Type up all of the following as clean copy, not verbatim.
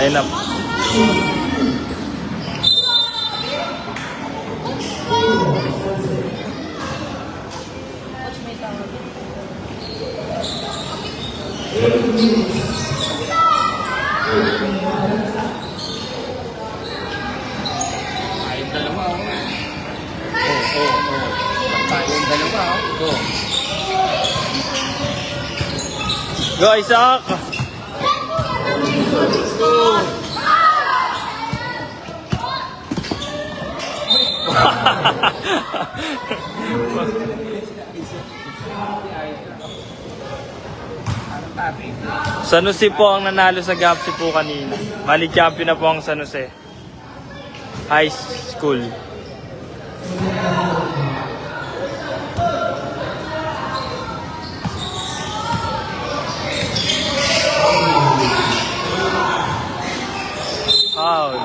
line up. Ayun dalawa, oh. Ayun dalawa, oh. Go, Isaac! San Jose po ang nanalo sa GAPSI po kanina. Bali champion na po ang San Jose High School. Foul.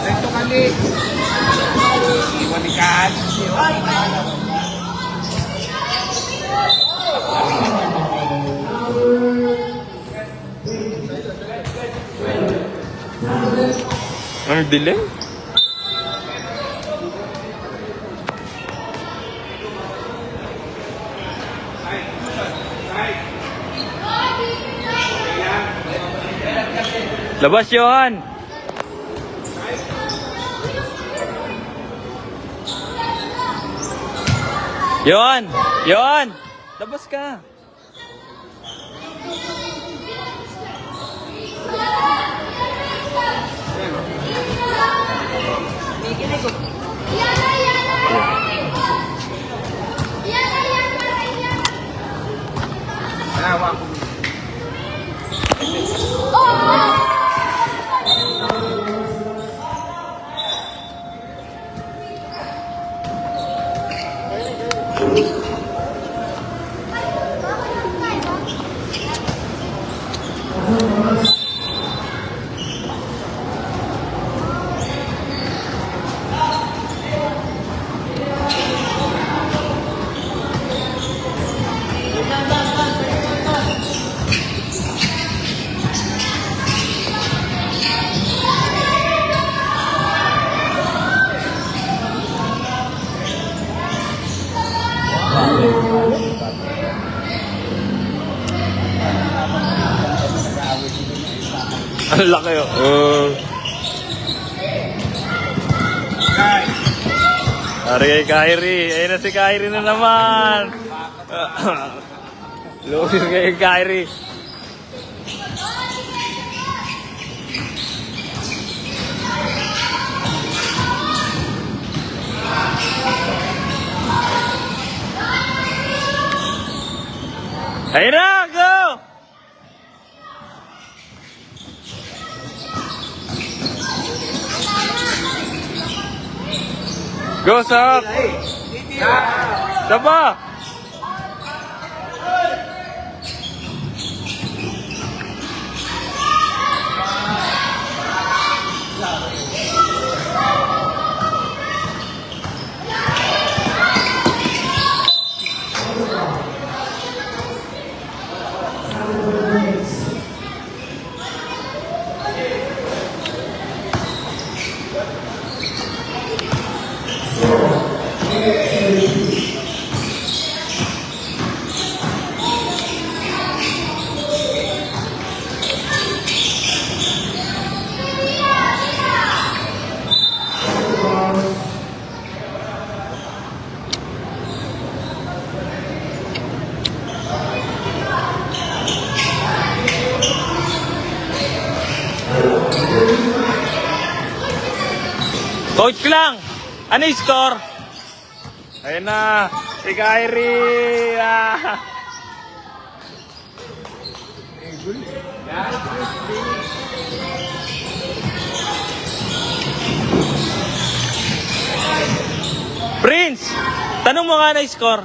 Ito kali. Iwanikan. Ang dilim? Labas yun! Yon! Yon! Labas ka! Awa ko. Ang laki oh. Ari kay Kyrie. Ayun na si Kyrie na naman. Lumis kay Kyrie. Ayun na, go! Go, Sak! Daba! Coach lang! Ano yung score? Ayun na, si Kyrie! Ah. Prince! Tanong mo nga na yung score.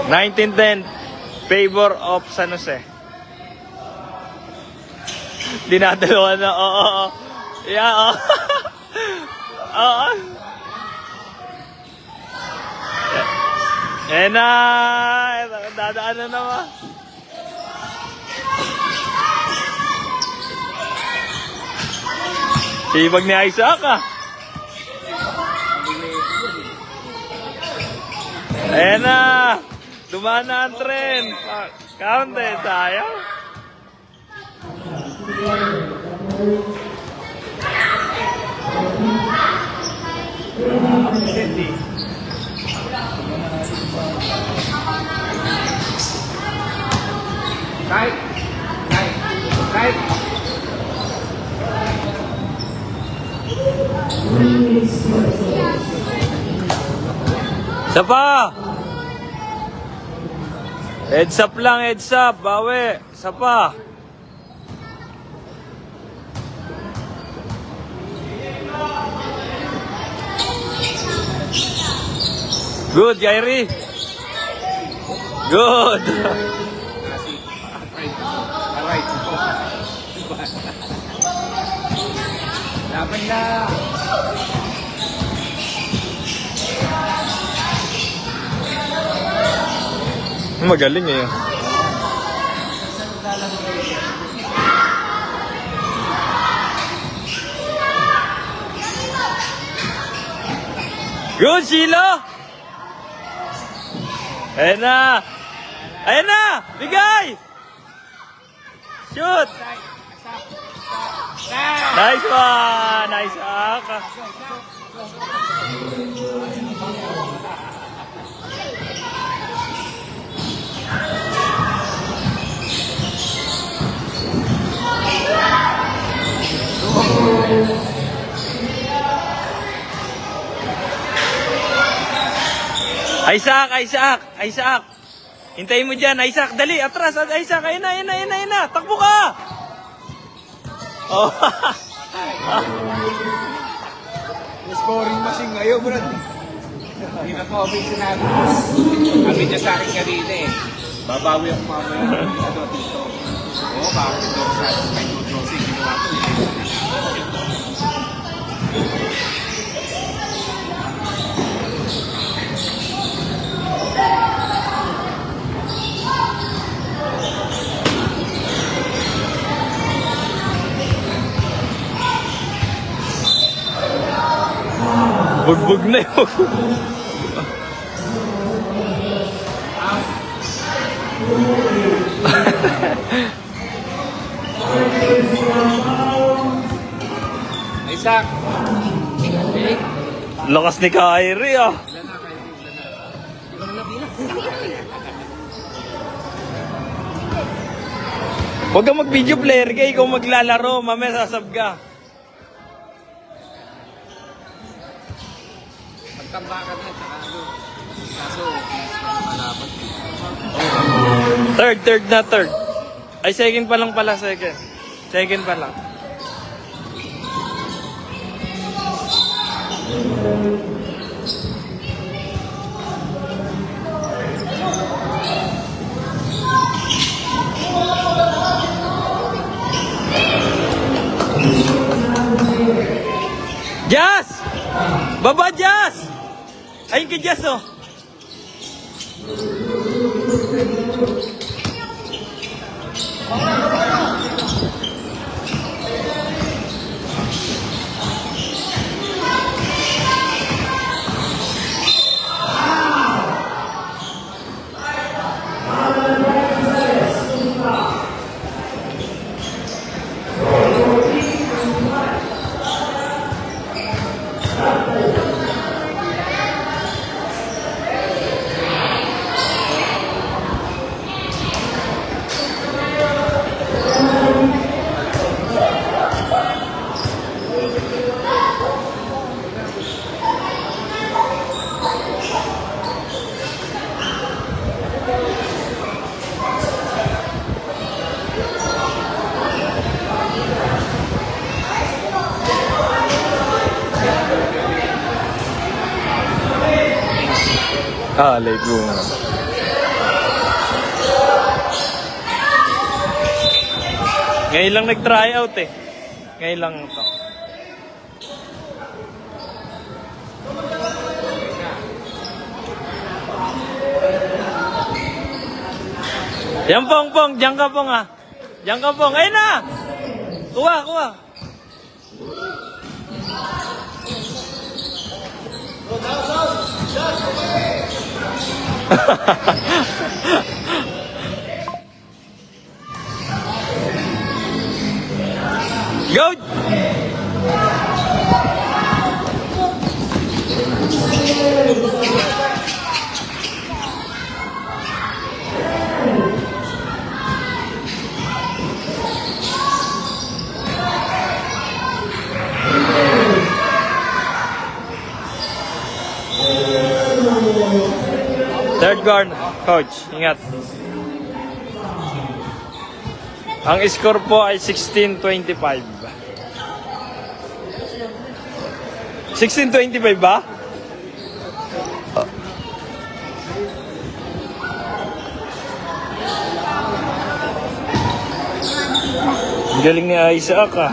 $19-10 favor of San Jose. Dinadalawa na, oo. Yeah, oo. Oo. Eh na, dadaan na naman. Sibag ni Isaac ah. Ayan na. Dumaan na ang tren. Count eh, sayang. Right. Right. Isa pa. Heads up lang, heads up. Bawi. Isa pa. Good, Kyrie. Good. Alright. Laban na. Magaling eh. Good, Sheila! Ayan na! Ayan na! Bigay! Shoot! Nice one! Nice hack! Isaac! Hintayin mo dyan, Isaac! Dali, atras! Isaac! Ayun na! Takbo ka! Oh. Scoring machine ngayon, bro. Hindi na po ako yung sinabi. Sabi niya sa akin kanina eh. Babawi ako mamaya. Ano dito? Oo, bakit ito sa akin yung dosing ginawa ko. Bugbog na yun. Isaac! Lakas ni Kyrie ah. Huwag kang mag-video player kay ikaw maglalaro, mamaya sasab ka. Magtambakan na, tsaka ano. Kaso, malaban. Third. Ay, second pa lang pala, second. Second pa lang. Jazz! Baba, Jazz! Ayun kay Jazz, oh. Late bloomer. Ngayon lang nag-try out eh. Ngayon lang ito. Yan Pong, diyan ka Pong ah. Diyan ka Pong, ayun na! Kuha. Go! Third guard, coach, ingat. Ang score po ay 16-25. 16-25 ba? Ang galing ni Isaac ah.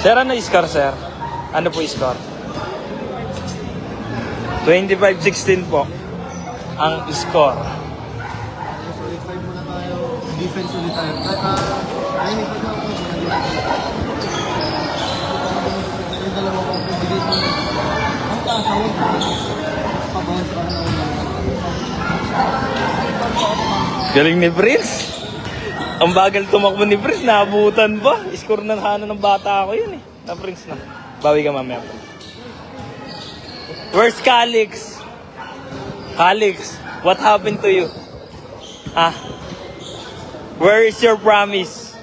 Sir, ano score, sir? Ano po score? 25-16 po ang score. Solid 5 muna tayo. Defense ulit tayo. Ayun, ito na ako. Yung dalawa ko, bigay mo. Ang kasawag ko. Pabawal ka na. Galing ni Prince. Ang bagal tumakbo ni Prince. Naabutan ba? Score ng hana ng bata ako yun eh. Na Prince na. Bawi ka mamaya. Where's Calix? Calix, what happened to you? Where is your promise?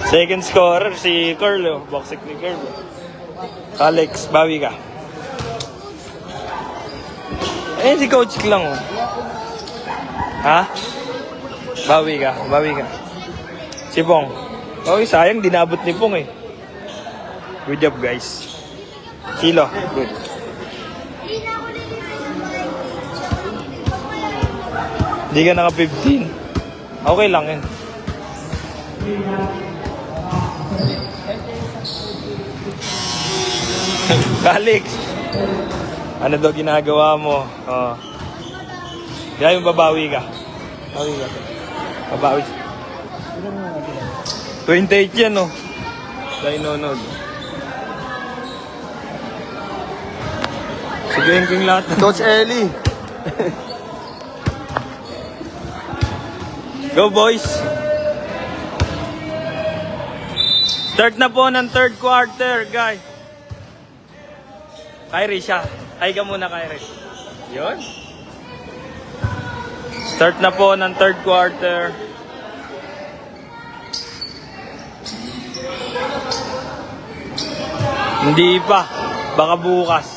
Second scorer si Carlo. Boxic ni Carlo. Calix, bawi ka. Ayun si Coach lang oh. Bawi ka. Si Pong. Sayang, dinabot ni Pong eh. Good job, guys. Kilo, good. Hindi ka naka 15. Okay lang yun. Calix, ano daw ginagawa mo? Kaya yung babawi ka. Babawi. 28 yan, no? Dahil nonod. Sige, yung lahat. Coach Ellie. Go, boys! Start na po ng third quarter, guys. Kyrie siya. Ay ka muna, Kyrie. Yun. Start na po ng third quarter. Hindi pa. Baka bukas.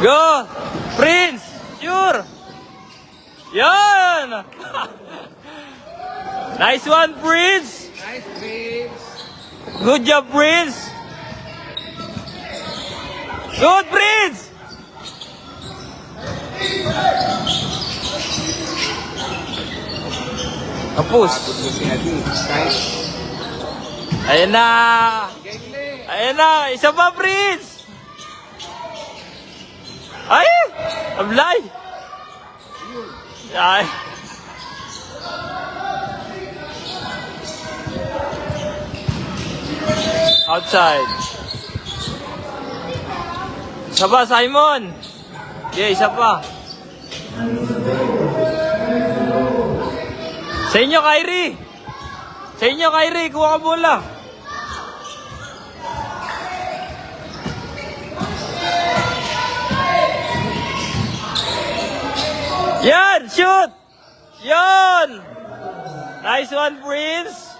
Go! Prince! Sure! Yan! Nice one, Prince! Nice, Prince! Good job, Prince! Good, Prince! Kapus. Nice. Ayan na! Gayle! Ayan na! Isa pa, Prince! Ay! Ablay! Ay! Outside. Isa pa, Simon! Yeah, isa pa. Sa inyo, Kyrie! Sa inyo, Kyrie! Kuha ka bola! Yan! Shoot! Yon! Nice one, Prince!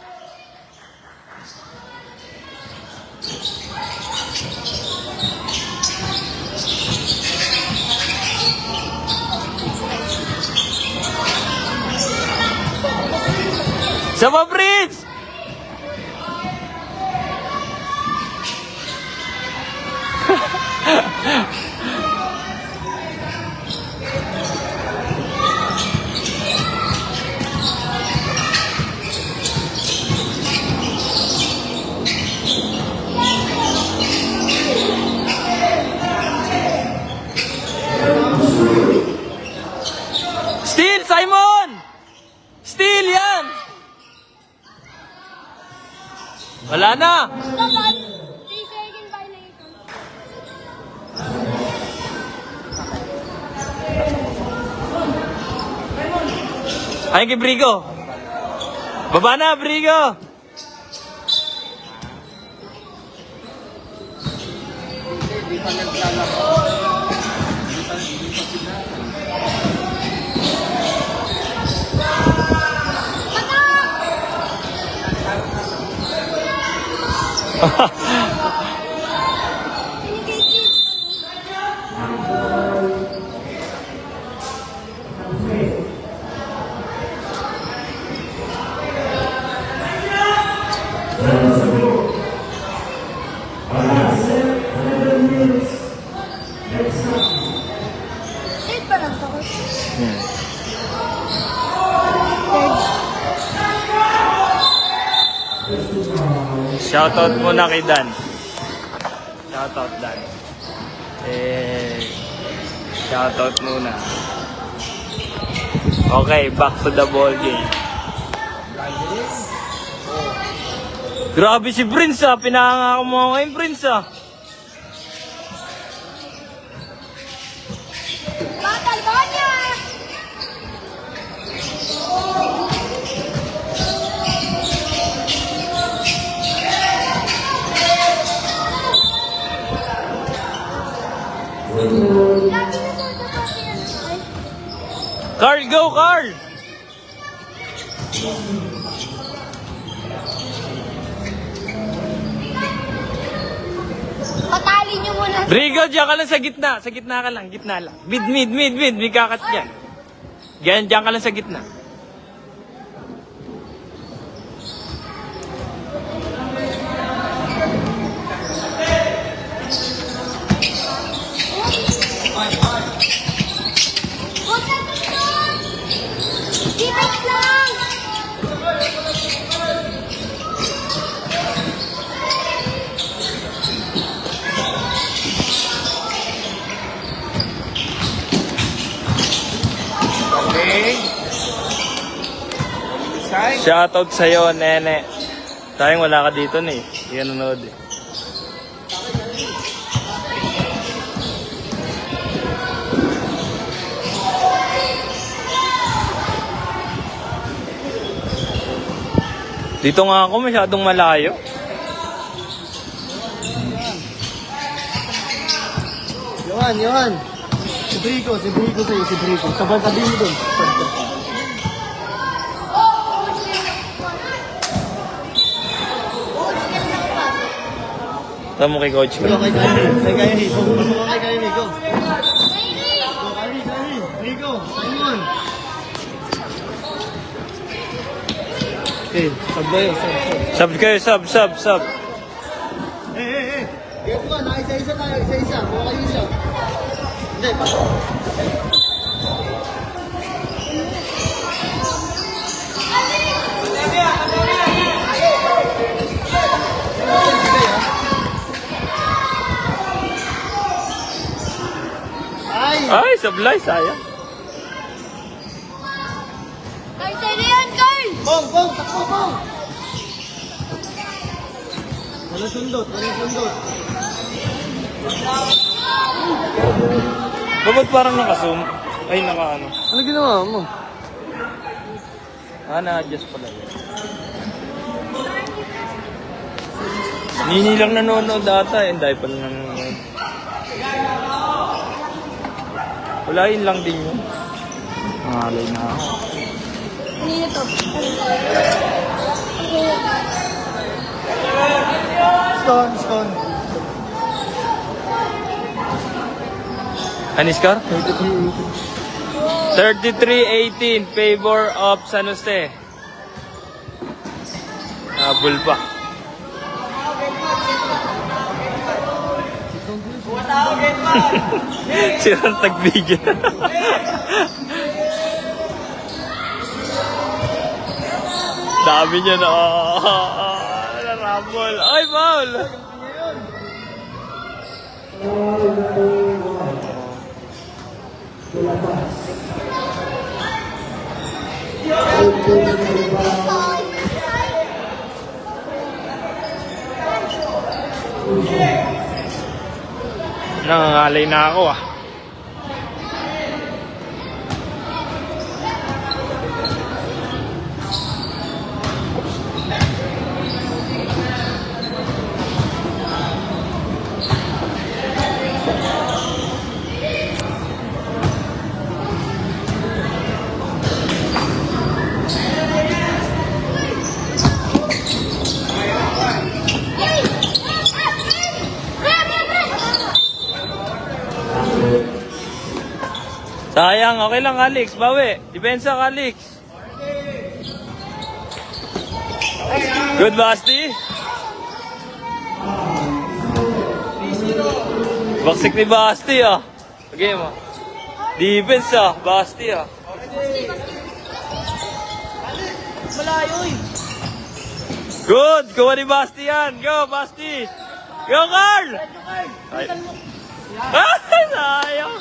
Sama, Prince! Steal, Simon! Steal yan! Wala na! 3-second violation. Ay, kay Brigo. Baba na, Brigo! Hindi pa naglalaro. Eight pa lang ako. Shoutout muna kay Dan. Shoutout, Dan. Shoutout muna. Okay, back to the ball game. Grabe si Prince ah. Pinangako mo ngayon, Prince ah. Batal ba niya? Lagi na po ito kasi yan. Carl, go, Carl! Patali niyo muna. Brigo, diyan ka lang sa gitna. Sa gitna ka lang. Gitna lang. Mid. May kakat dyan. Diyan ka lang sa gitna. Huwag na doon! Defense lang! Okay. Side. Shoutout sa'yo, Nene. Tayong wala ka dito na eh. Hindi ka nanood eh. Dito nga ako masyadong malayo. Yohan. Si Brico sa'yo, si Brico. Sabay tabi mo doon. Tama mo kay coach ko. Go kay Kyrie. Kay Kyrie. Pasok ka kay Kyrie. Go. Go, Kyrie. Brico. Simon. Okay, sub na yun. Sub kayo, sub. Guess mo, isa-isa tayo. Isa-isa. Kuha kayo isa. Hindi, pasok. Ay, sablay, sayang. Carl, sa'yo na yan, Carl! Bong! Takbo, Bong! Walang sundot. Bakit parang naka-zoom? Ay, naka-ano. Ano ginawa mo? Na-adjust pala yun. Nini lang nanonood ata, dahil pala nanonood. Wala yun lang din yun. Nangalay na ako. Kanina to. Stone. Ano yung score? 33. 33-18, favor of San Jose. Habol pa. Sirang tagbigyan. Dami niya na. Narambol. Ay, foul! Nangangalay na ako ah. Sayang, okay lang Alex, bawi. Depensa ka Alex. Good Basti. Baksik ni Basti ah. Okay mo. Defense ah, Basti ah. Malayo eh. Good, kuha ni Basti yan. Go Basti. Go Carl. Ay, sayang.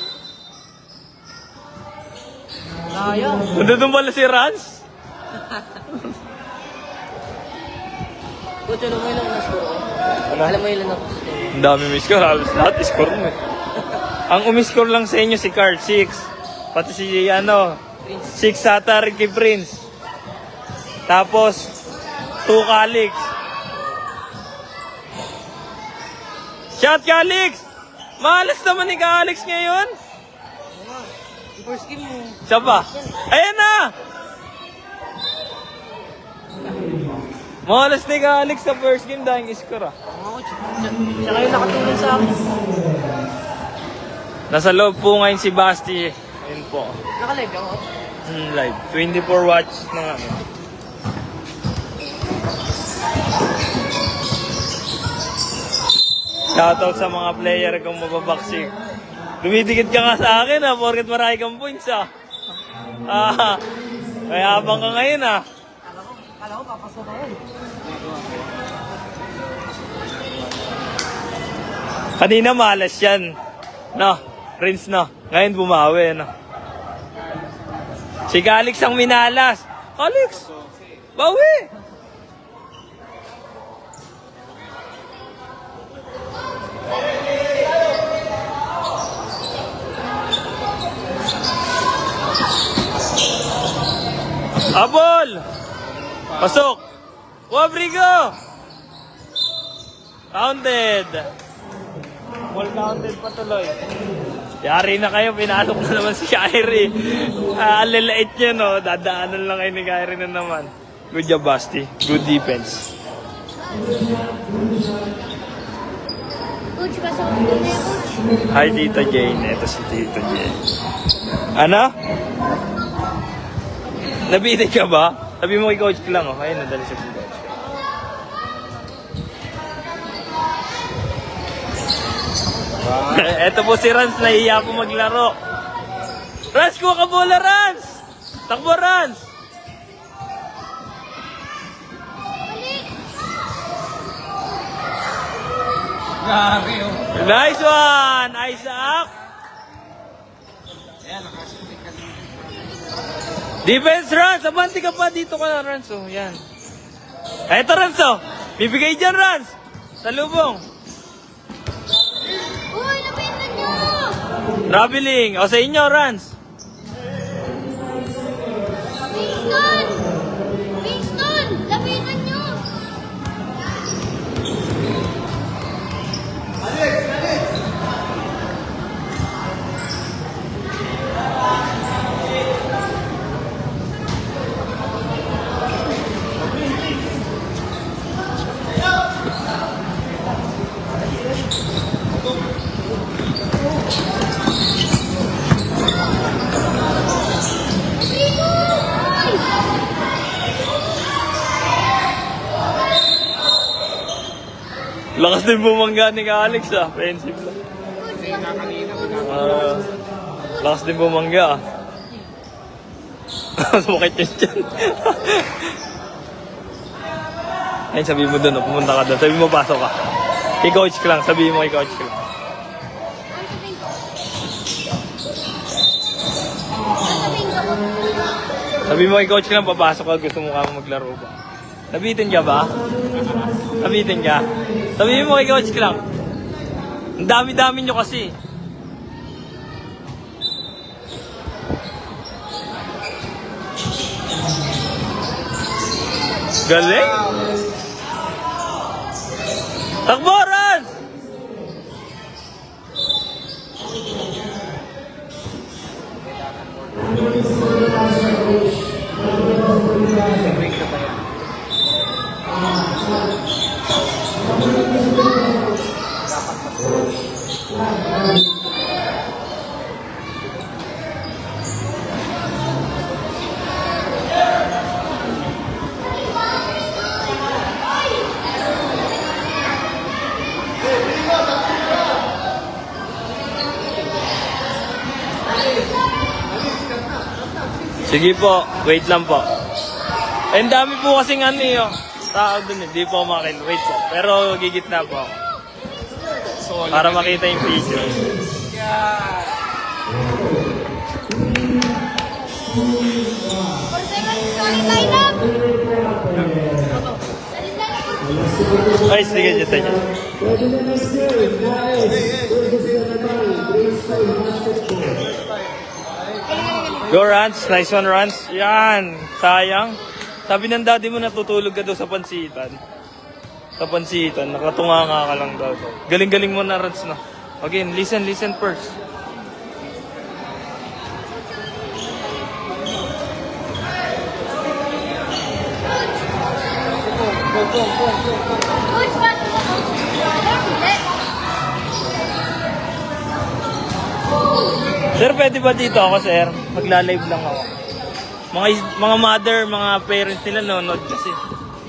Sayang. Nandun pala si Rans. Coach, alam mo ilang na-score ko? Alam mo ilang na-score? Ang dami may score, halos lahat score mo eh. Ang umiscore lang sa inyo si Carl, 6. Pati si 6 ata rin kay Prince. Tapos 2 ka Alex. Shot ka Alex! Malas naman ni ka Alex ngayon. First game mo. Siya ba? Ayan na! Malas ni ka Alex sa first game dahil score ah. Coach, siya kayo nakatulong sa akin. Nasa loob po ngayon si Basti. Ayun po. Naka-live ka, coach? Live. 24 watch na nga. Shoutout sa mga player kung mababaksik. Dumidikit ka nga sa akin ha, porket marami kang points ha. Kaya habang ka ngayon ha. Kala ko papasok ako. Kanina malas yan. No, Prince no. Ngayon bumawi no. Si Alex ang minalas. Alex! Bawi! Abol! Pasok! Wabrigo! Counted! Ball counted pa tuloy. Yari na kayo, pinasok na naman si Kyrie. Alilait niya no, dadaanan lang kayo ni Kyrie na naman. Good job Basti, good defense. Coach, pasok ko na yan, coach. Hi Tita Jane, ito si Tita Jane. Ano? Nabitin ka ba? Sabi mo kay coach ko lang, oh. Ayun, nadali siya kay coach. Ito po si Rans, nahiya po maglaro. Rans, kuha ka bola, Rans! Takbo, Rans! Grabe oh. Nice one, Isaac! Ayan, nakasuntik ka dito. Defense, Rans! Abanti ka pa, dito ka na, Rans. Oh, yan. Ito, Rans, oh. Bibigay dyan, Rans. Sa lubong. Uy, lapitan nyo! Traveling. O, sa inyo, Rans. Winston! Winston! Lapitan nyo! Lakas din bumangga ni Alex ah. Offensive lang. Kasi nga kanina, Lakas din bumangga ah. Sumakit yun dyan. Ay, sabi mo doon, pumunta ka doon. Sabi mo, pasok ka. I-coach ka lang. Sabi mo, i-coach ka lang. Sabi mo, i-coach ka lang, papasok ka. Gusto mo ka maglaro ba? Nabitin ka ba? Nabitin ka? Sabi mo, i-coach ka lang. Ang dami-dami nyo kasi. Galing! Takboran! Sige po, wait lang po. Eh, ang dami po kasing ano yung tao dun, hindi po ako makakil. Wait po, pero gigitna po ako. Para makita yung picture. Ay, sige dyan tayo. Go Rans, nice one Rans. Yan, sayang. Sabi ng daddy mo natutulog ka daw sa pansitan. Sa pansitan, nakatunga nga ka lang daw. Galing-galing mo na Rans na. Again, listen first. Coach, pasok ka, coach. Hindi. Sir, pwede ba dito ako, sir? Magla-live lang ako. Mga mother, mga parents nila nanonood kasi.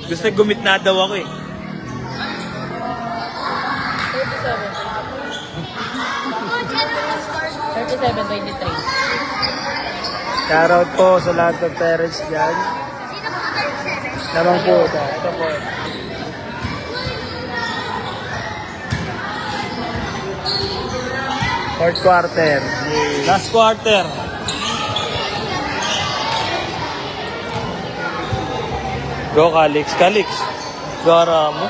Gusto gumitna daw ako eh. 37-23. Shoutout po sa lahat ng parents dyan. Sino po 37? Naman po ito. Ito po. Fourth quarter. Last quarter. Go, Calix. Calix. Gara mo.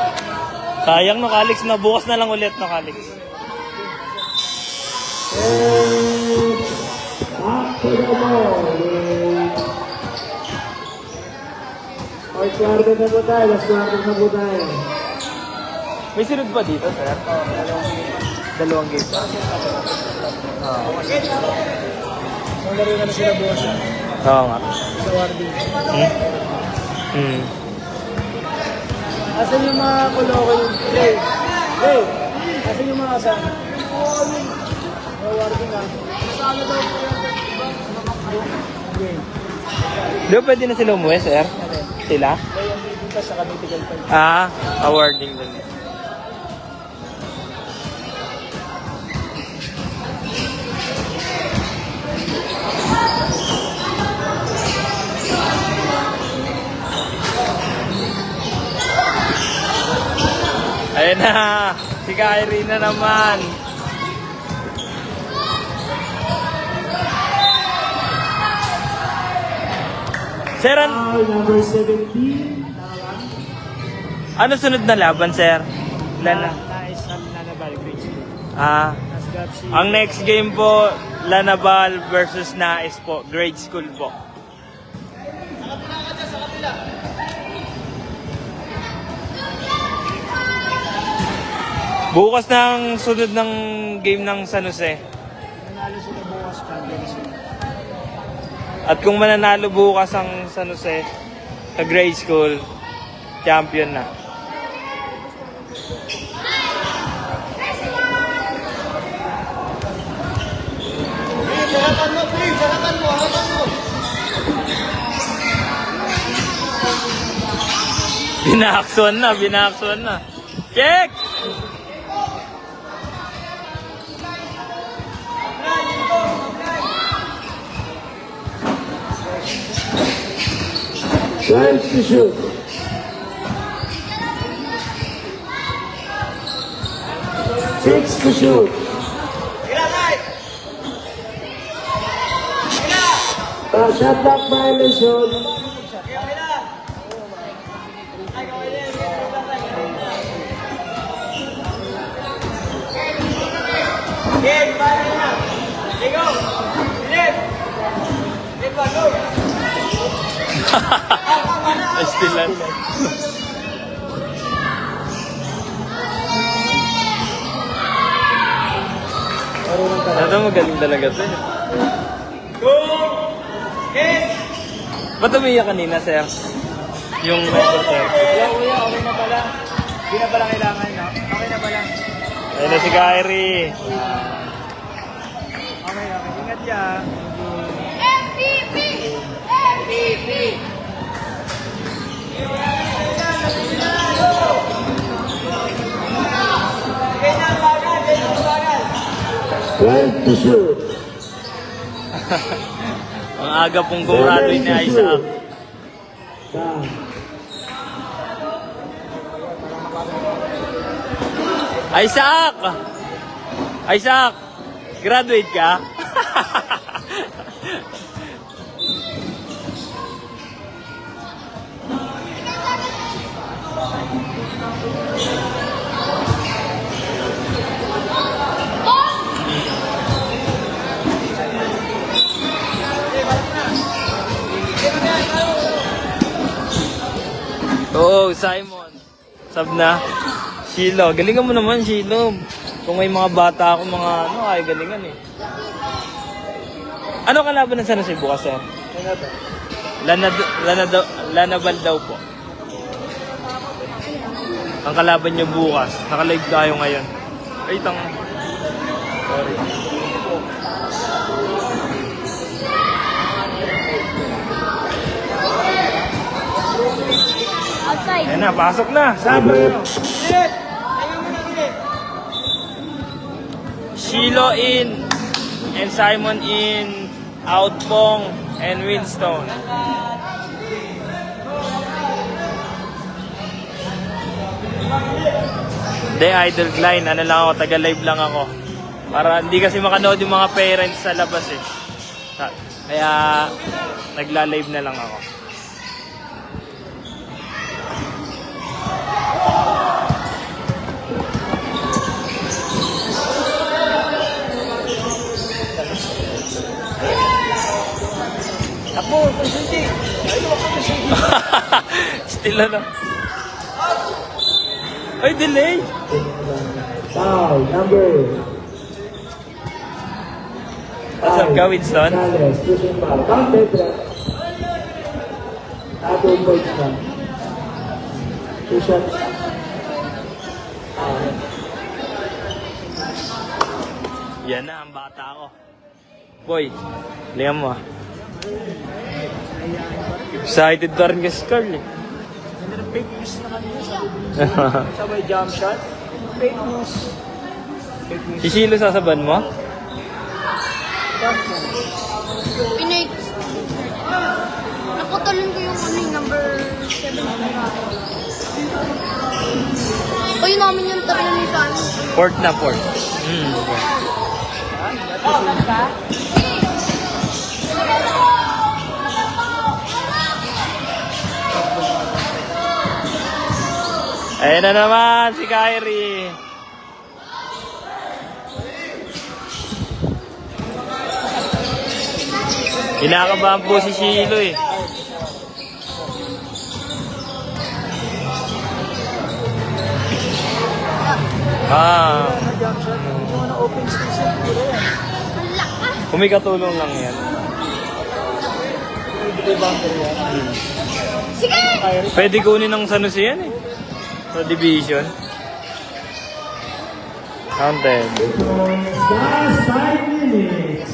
Sayang no, Calix. Na bukas na lang ulit no, Calix. Fourth quarter na po tayo. Last quarter na po tayo. May sunod ba dito, sir? Dalawang game. Ang laro na sila bukas. Oo nga. Sa Wardy. Asan yung mga kuloko yung play? Hey! Asan yung mga asan? Sa Wardy nga. Saan daw po yan? Okay. Di ba pwede na sila umuwi, sir? Sila? Kaya yung dito sa Kanitigal pa. Awarding din. Ayun na, si Kyrie na naman. Sir, Number 17. ano sunod na laban, sir? Lana. Nice. Nanabal. Great school. Ang next game po, Lanabal versus Nais po. Grade school po. Bukas ng sunod ng game ng San Jose. Nanalo sila bukas champion sila. At kung mananalo bukas ang San Jose sa grade school, champion na. Sarapan mo, please! Sarapan mo! Sarapan mo! Binaksuan na. Check! 12 to shoot. 6 to shoot. Shot clock violation. Stilan. Ito magaling talaga to. Ba't umiyak kanina, sir? Yung reporter. Kuya, okay na pala. Hindi na pala kailangan, no? Okay na pala. Ayun na si Kyrie. Okay. Ingat ya. MVP! MVP! 12 to shoot. Ang aga pong gumraduate ni Isaac. Isaac! Isaac! Graduate ka? Oo, Simon. Sab na. Shilo. Galingan mo naman, Shilo. Kung may mga bata ako, mga ano, ay galingan eh. Ano kalaban ng San Jose bukas, sir? Lanabal daw po. Ang kalaban niyo bukas. Nakalive tayo ngayon. Ay, sorry. Outside. Ayan na, pasok na. Sabi. Shilo in and Simon in, Outpong and Winstone. Hindi, Idol Klein. Ano lang ako, taga-live lang ako. Para hindi kasi makanood yung mga parents sa labas eh. Kaya nagla-live na lang ako. Ako, Consundi. Ayun ako, Consundi. Still ano? Ay, delay! Foul, number. What's up, ka, Winston? Gonzalez, pushing foul. Counted. 2 points na. 2 shots. Yan na, ang bata ko. Boy, liam mo ah. Excited na rin kasi Carl eh. Ganda ng fake news na kanina. Sabay jump shot. Fake news. Fake news. Si Shilo sasaban mo? Pinake. Nakutalon ko yung ano yung number 7. O yun namin yung tabi ni Sano. Port na, port. Ayan na naman si Kyrie. Kinakabahan po si Shilo eh. Jump shot. Hindi mo na open space yung puro yan. Wala ka. Kung may katulong lang yan. Hindi ba boundary yan? Sige! Pwede kunin ng San Jose yan eh. Sa division. Counted. Last 5 minutes.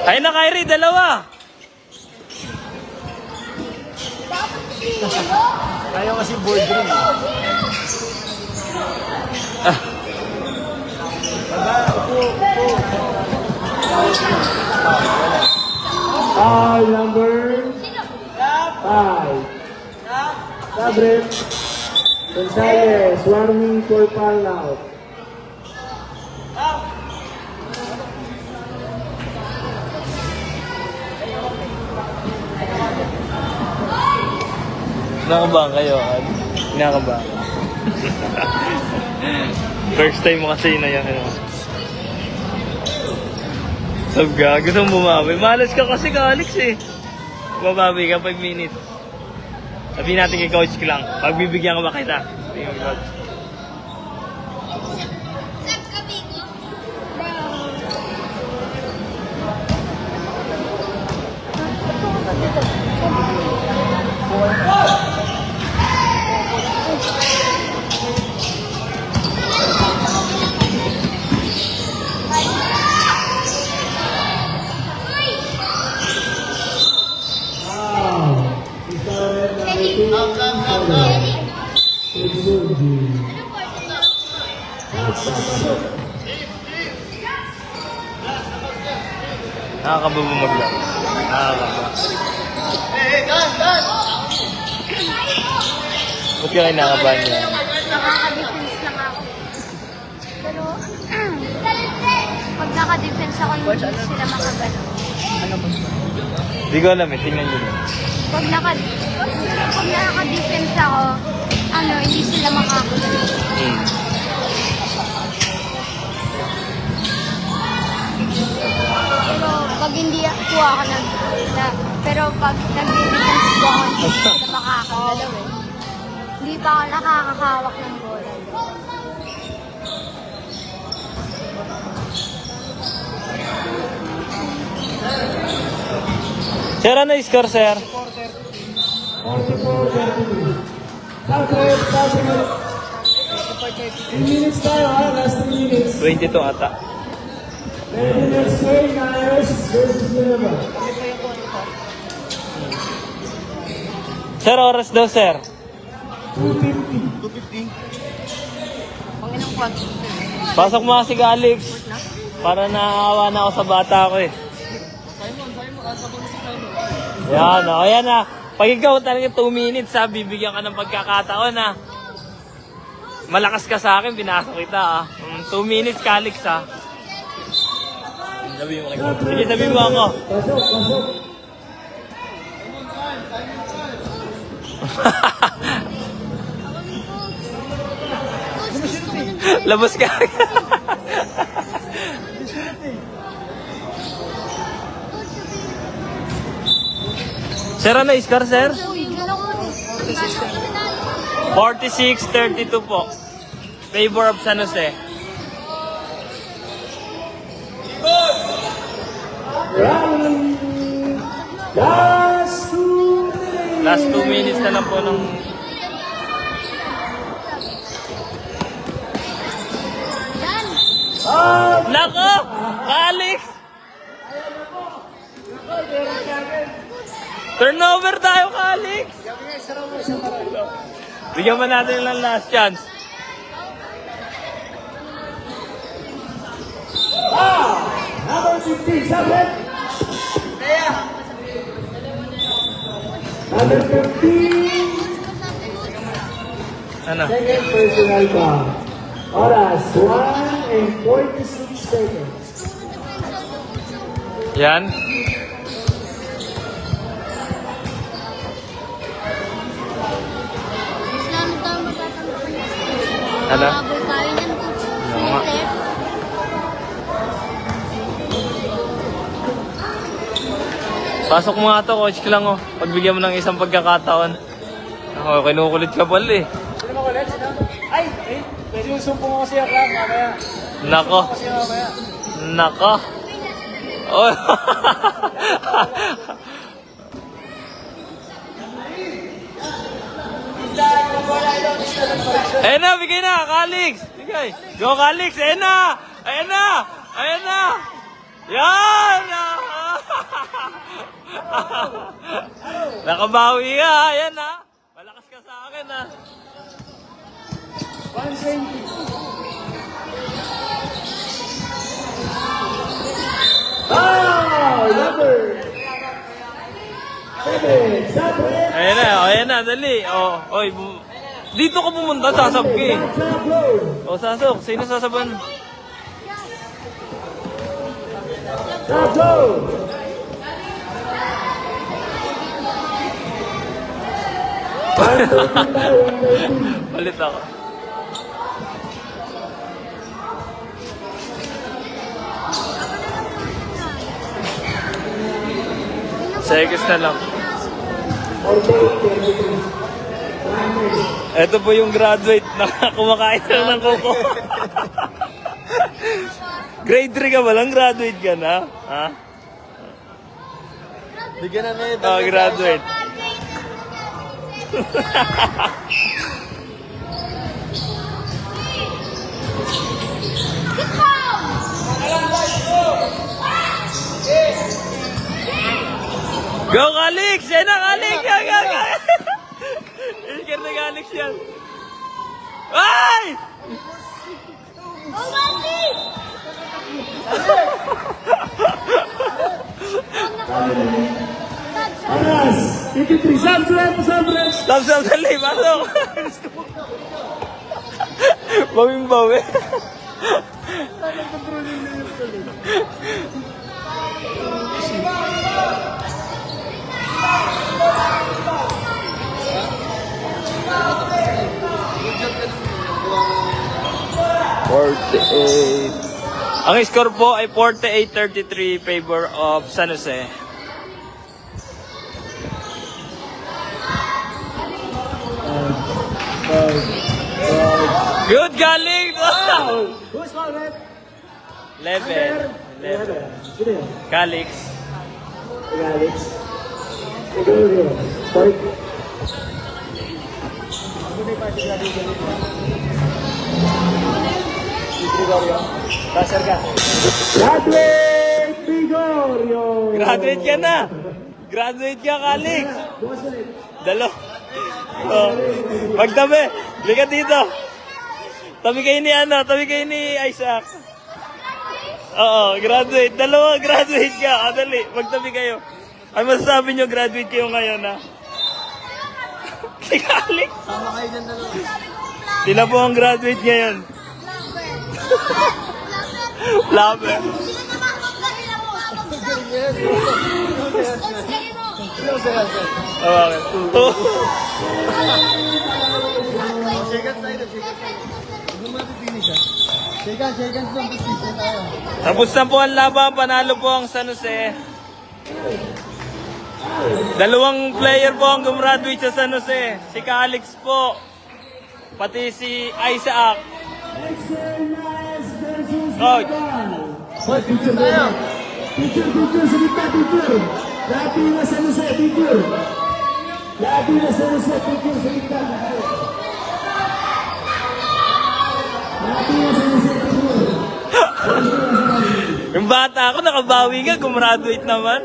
Ay na, Kyrie, dalawa! Kaya kasi boardroom. Foul number 5. Sabre. Gonzales, warning for foul out. Nakabahan kayo? Nakabahan. First time mo kasi na yan. Ano? Sab ka? Gusto mong bumawi? Malas ka kasi ka, Alex eh. Babawi ka 5 minutes. Sabihin natin kay coach ko lang. Pagbibigyan ka ba kita? Sabihin mo, coach. Nakakaba ba maglaro? Nakakaba. Ba't ka kayo nakabahan niya? Nakaka-defense lang ako. Pero, pag naka-defense ako, hindi sila makagano. Hindi ko alam eh, tingnan nyo lang. Pag naka-defense ako, hindi sila makakagano. Pero pag hindi ako pero pag nag-defense ko ako, hindi sila makakagalaw eh. Hindi pa ako nakakahawak ng bola. Sir, ano yung score, sir? 44-32. Sabre. 3 minutes tayo ha, last 3 minutes. 22 ata. Next play, Niners versus Minerva. Sir, oras daw, sir. 2:50. Pasok mo kasi ka, Alex. Para naawa na ako sa bata ko eh. Yan, o, yan na. Pag ikaw talaga 2 minutes ha, bibigyan ka ng pagkakataon ha. Malakas ka sa akin, binasok kita ha. 2 minutes ka, Alex ha. Sabi mo kay coach. Sige, sabi mo ako. Pasok. Labas ka. Sir, ano yung score, sir? 46-32 po. Favor of San Jose. Round. Last 2 minutes. Last 2 minutes na lang po ng... Nako! Alex! Turnover tayo, Alex! Bigyan pa natin lang last chance. Number 15, Sabre. Number 15. Ano? Second personal foul. Oras, 1 and 46 seconds. Yan. Islamic tayo matatanggapin. Ano? Habol tayo niyan, coach. Oo nga. Pasok mo nga to, coach ko lang oh. Pagbigyan mo ng isang pagkakataon. Ako, kinukulit ka pala eh. Sino makulit? Sino? Ay! Medyo sumpo mo kasi ako mamaya. Nako. Kasi mamaya. Nako. Oh. Ayan na, bigay na, Kalix. Bigay. Go, Kalix. Ayan na. Ayan na. Ayan na. Yan. Nakabawi ka. Ayan na. sa akin ah. 120. Ah! Number 7. Sabre. Ayan na, dali. Oh, oy, dito ka pumunta, sasab ka eh. O, sasab. Sino sasaban? Sablo. Palit ako. Seconds na lang. Ito po yung graduate na kumakain lang ng koko. Grade 3 ka ba lang? Graduate ka na? Ha? Bigyan na may Oh, graduate. Go, Calix! Yan na, Calix! Go! Isker na Calix yan. Ay! Aras. 53. Sabre. Sab, dali, pasok! Bawing-bawi. Ang score po ay 48-33 favor of San Jose. Good, galing! Wow! Who's called it? 11. Sino yun? Calix. Alex. Gregorio. Park. Gregorio. Passer ka. Graduate Gregorio. Graduate ka na! Graduate ka, Calix! Bukas ulit. Dalo. Oh. Magtabi. Liga dito. Tabi kayo ni tabi kayo ni Isaac. Oo, graduate. Dalawa, graduate ka. Dali, magtabi kayo. Ay masasabi nyo, graduate kayo ngayon, ha? Si Calix. Sama kayo dyan dalawa. Sila po ang graduate ngayon. Lover. Oh, bakit? Oh. Shake hands lang, tapos tayo. Tapos na po ang laban. Panalo po ang San Jose. Dalawang player po ang gumraduate sa San Jose. Si Calix po. Pati si Isaac. Coach. Hoy, picture tayo. Picture, sa gitna, picture. Lahat yung nasa Jose, picture. Lahat yung nasa Jose, picture, sa gitna, picture. Lahat yung nasa Jose, picture. Yung bata ako, nakabawi ka, gumraduate naman.